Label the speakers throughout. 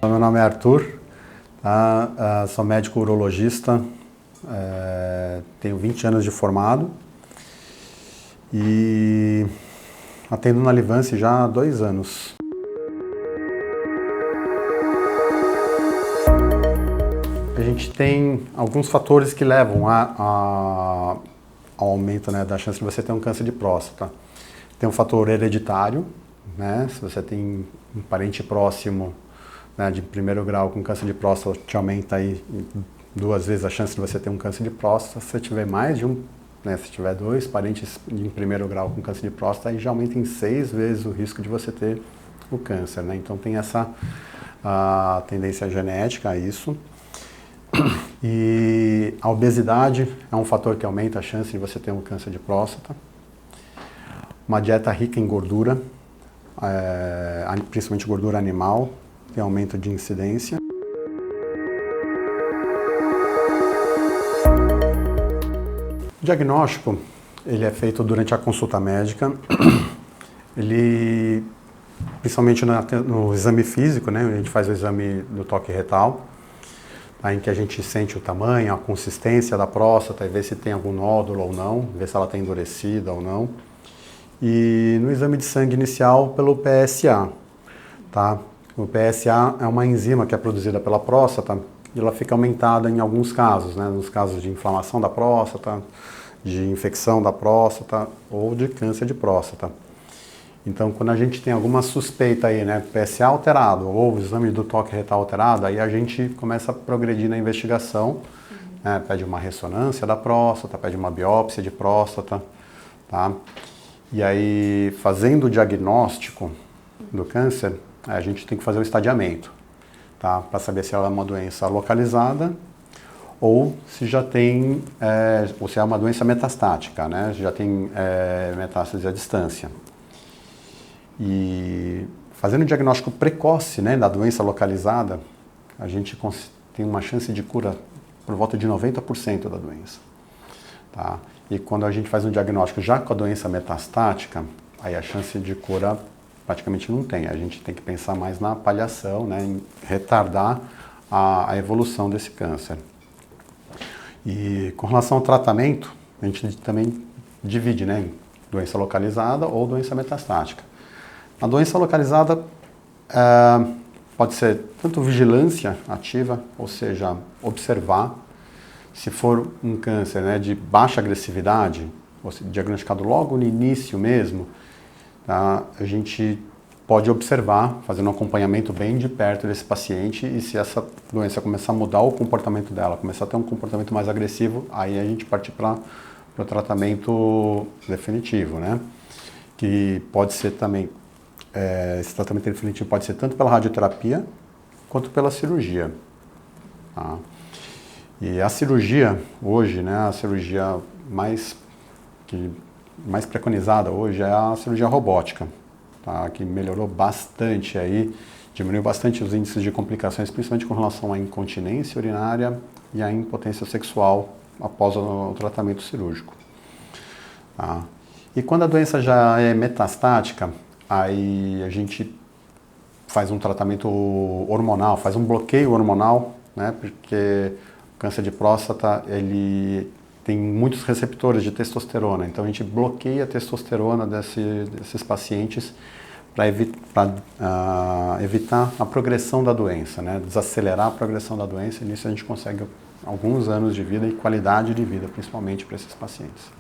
Speaker 1: Meu nome é Arthur, tá? Sou médico urologista, tenho 20 anos de formado e atendo na Livance já há 2 anos. A gente tem alguns fatores que levam ao aumento, né, da chance de você ter um câncer de próstata. Tem um fator hereditário, né? Se você tem um parente próximo, né, de primeiro grau com câncer de próstata, te aumenta aí 2 vezes a chance de você ter um câncer de próstata. Se você tiver mais de um, né, se tiver 2 parentes em primeiro grau com câncer de próstata, aí já aumenta em 6 vezes o risco de você ter o câncer, né? Então tem essa tendência genética a isso. E a obesidade é um fator que aumenta a chance de você ter um câncer de próstata. Uma dieta rica em gordura, principalmente gordura animal, tem aumento de incidência. O diagnóstico, ele é feito durante a consulta médica. Ele, principalmente no exame físico, né? A gente faz o exame do toque retal, em que a gente sente o tamanho, a consistência da próstata e vê se tem algum nódulo ou não, vê se ela está endurecida ou não. E no exame de sangue inicial pelo PSA, tá? O PSA é uma enzima que é produzida pela próstata e ela fica aumentada em alguns casos, né? Nos casos de inflamação da próstata, de infecção da próstata ou de câncer de próstata. Então, quando a gente tem alguma suspeita aí, né, PSA alterado ou o exame do toque retal alterado, aí a gente começa a progredir na investigação, né, pede uma ressonância da próstata, pede uma biópsia de próstata, tá? E aí, fazendo o diagnóstico do câncer, a gente tem que fazer o estadiamento, tá? Para saber se ela é uma doença localizada ou se já tem, ou se é uma doença metastática, né? Já tem metástase à distância. E fazendo o diagnóstico precoce, né, da doença localizada, a gente tem uma chance de cura por volta de 90% da doença, tá? E quando a gente faz um diagnóstico já com a doença metastática, aí a chance de cura praticamente não tem. A gente tem que pensar mais na paliação, né, em retardar a evolução desse câncer. E com relação ao tratamento, a gente também divide, né, em doença localizada ou doença metastática. A doença localizada pode ser tanto vigilância ativa, ou seja, observar. Se for um câncer, né, de baixa agressividade, ou seja, diagnosticado logo no início mesmo, tá, a gente pode observar, fazendo um acompanhamento bem de perto desse paciente, e se essa doença começar a mudar o comportamento dela, começar a ter um comportamento mais agressivo, aí a gente parte para o tratamento definitivo, né? Que pode ser também, esse tratamento definitivo pode ser tanto pela radioterapia quanto pela cirurgia, tá? E a cirurgia hoje, né, a cirurgia mais preconizada hoje é a cirurgia robótica, tá? Que melhorou bastante aí, diminuiu bastante os índices de complicações, principalmente com relação à incontinência urinária e à impotência sexual após o tratamento cirúrgico, tá? E quando a doença já é metastática, aí a gente faz um tratamento hormonal, faz um bloqueio hormonal, né? Porque o câncer de próstata, ele tem muitos receptores de testosterona, então a gente bloqueia a testosterona desses pacientes para evitar a progressão da doença, né? Desacelerar a progressão da doença, e nisso a gente consegue alguns anos de vida e qualidade de vida, principalmente para esses pacientes.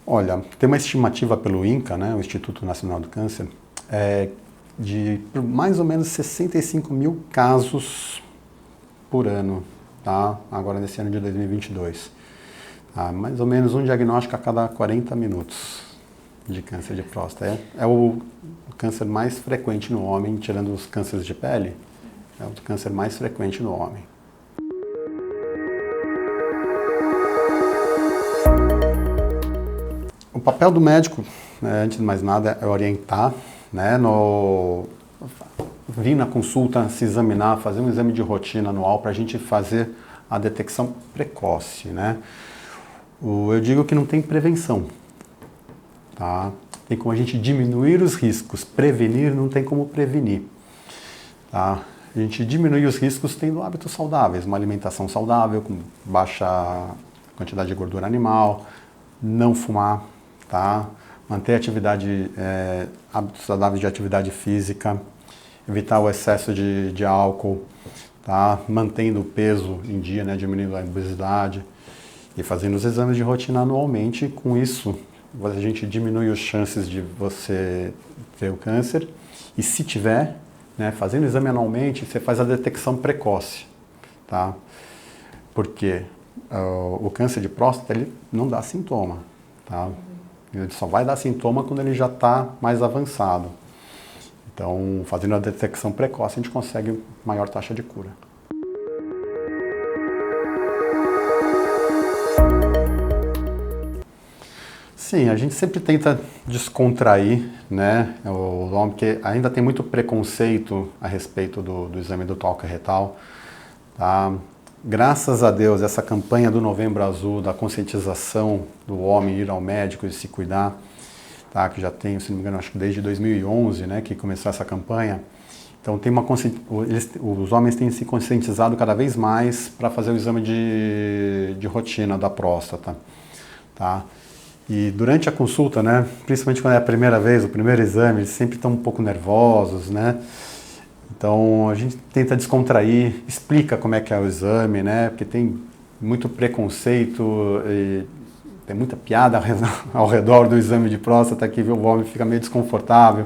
Speaker 1: Olha, tem uma estimativa pelo INCA, né, o Instituto Nacional do Câncer, de mais ou menos 65 mil casos por ano, tá? Agora nesse ano de 2022. Tá? Mais ou menos um diagnóstico a cada 40 minutos de câncer de próstata. É o câncer mais frequente no homem, tirando os cânceres de pele, é o câncer mais frequente no homem. O papel do médico, né, antes de mais nada, é orientar, né, vir na consulta, se examinar, fazer um exame de rotina anual para a gente fazer a detecção precoce, né? Eu digo que não tem prevenção, tá? Tem como a gente diminuir os riscos, prevenir não tem como prevenir, tá? A gente diminui os riscos tendo hábitos saudáveis, uma alimentação saudável, com baixa quantidade de gordura animal, não fumar, tá? Manter hábitos saudáveis de atividade física, evitar o excesso de álcool, tá? Mantendo o peso em dia, né? Diminuindo a obesidade e fazendo os exames de rotina anualmente. Com isso, a gente diminui as chances de você ter o câncer e se tiver, né, fazendo o exame anualmente, você faz a detecção precoce, tá? Porque o câncer de próstata, ele não dá sintoma, tá? Ele só vai dar sintoma quando ele já está mais avançado. Então, fazendo a detecção precoce, a gente consegue maior taxa de cura. Sim, a gente sempre tenta descontrair, né, o homem, porque ainda tem muito preconceito a respeito do exame do toque retal, tá? Graças a Deus, essa campanha do Novembro Azul, da conscientização do homem ir ao médico e se cuidar, tá? Que já tem, se não me engano, acho que desde 2011, né, que começou essa campanha. Então tem os homens têm se conscientizado cada vez mais para fazer o exame de rotina da próstata, tá? E durante a consulta, né, principalmente quando é a primeira vez, o primeiro exame, eles sempre estão um pouco nervosos, né? Então a gente tenta descontrair, explica como é que é o exame, né? Porque tem muito preconceito, e tem muita piada ao redor do exame de próstata que o homem fica meio desconfortável.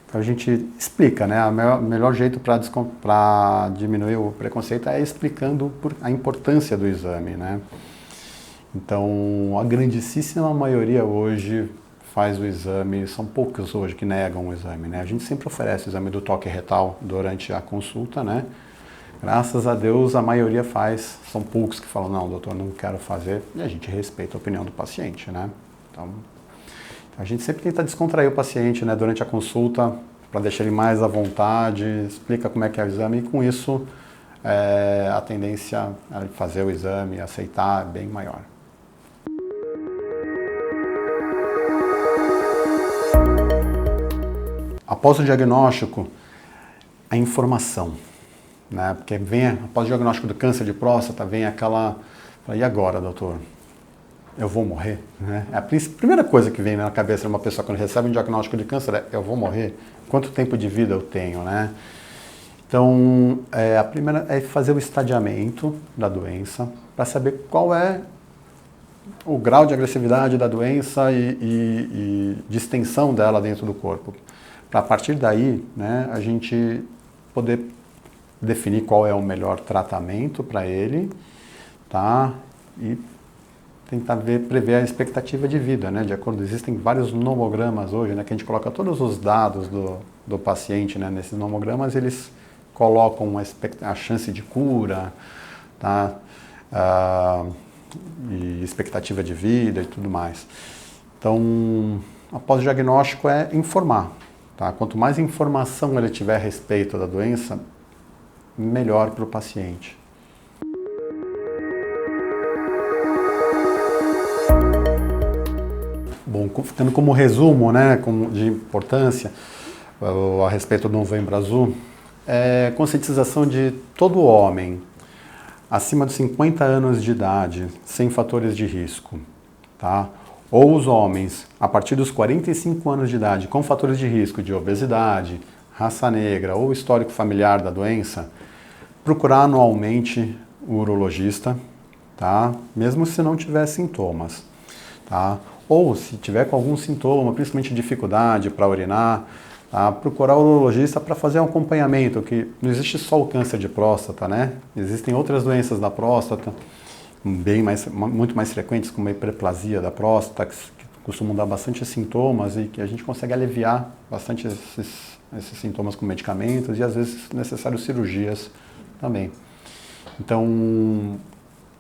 Speaker 1: Então a gente explica, né? O melhor jeito para diminuir o preconceito é explicando a importância do exame, né? Então, a grandíssima maioria hoje faz o exame, são poucos hoje que negam o exame, né? A gente sempre oferece o exame do toque retal durante a consulta, né? Graças a Deus, a maioria faz, são poucos que falam, não, doutor, não quero fazer, e a gente respeita a opinião do paciente, né? Então, a gente sempre tenta descontrair o paciente, né, durante a consulta, para deixar ele mais à vontade, explica como é que é o exame, e com isso, a tendência a fazer o exame, aceitar, é bem maior. Após o diagnóstico, a informação, né? Porque após o diagnóstico do câncer de próstata, vem aquela, e agora, doutor? Eu vou morrer? Né? A primeira coisa que vem na cabeça de uma pessoa quando recebe um diagnóstico de câncer é, eu vou morrer? Quanto tempo de vida eu tenho, né? Então, a primeira é fazer o estadiamento da doença, para saber qual é o grau de agressividade da doença e de extensão dela dentro do corpo. Para a partir daí, né, a gente poder definir qual é o melhor tratamento para ele, tá? E tentar prever a expectativa de vida, né? De acordo, existem vários nomogramas hoje, né, que a gente coloca todos os dados do paciente, né? Nesses nomogramas eles colocam a chance de cura, tá? E expectativa de vida e tudo mais. Então, após o diagnóstico é informar. Tá? Quanto mais informação ele tiver a respeito da doença, melhor para o paciente. Bom, tendo como resumo, né, de importância a respeito do Novembro Azul, conscientização de todo homem acima de 50 anos de idade, sem fatores de risco, tá? Ou os homens, a partir dos 45 anos de idade, com fatores de risco de obesidade, raça negra ou histórico familiar da doença, procurar anualmente o urologista, tá? Mesmo se não tiver sintomas, tá? Ou se tiver com algum sintoma, principalmente dificuldade para urinar, tá? Procurar o urologista para fazer um acompanhamento, que não existe só o câncer de próstata, né? Existem outras doenças da próstata, muito mais frequentes, como a hiperplasia da próstata, que costumam dar bastante sintomas e que a gente consegue aliviar bastante esses sintomas com medicamentos e às vezes necessárias cirurgias também. Então, o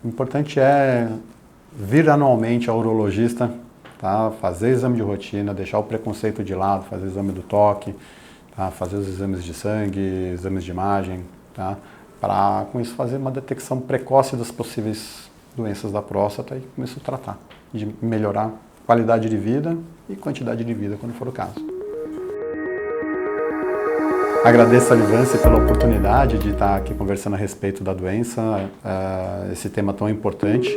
Speaker 1: importante é vir anualmente ao urologista, tá? Fazer exame de rotina, deixar o preconceito de lado, fazer exame do toque, tá? Fazer os exames de sangue, exames de imagem, tá? Para com isso fazer uma detecção precoce das possíveis doenças da próstata e com isso tratar, de melhorar qualidade de vida e quantidade de vida, quando for o caso. Agradeço a Livance pela oportunidade de estar aqui conversando a respeito da doença, esse tema tão importante.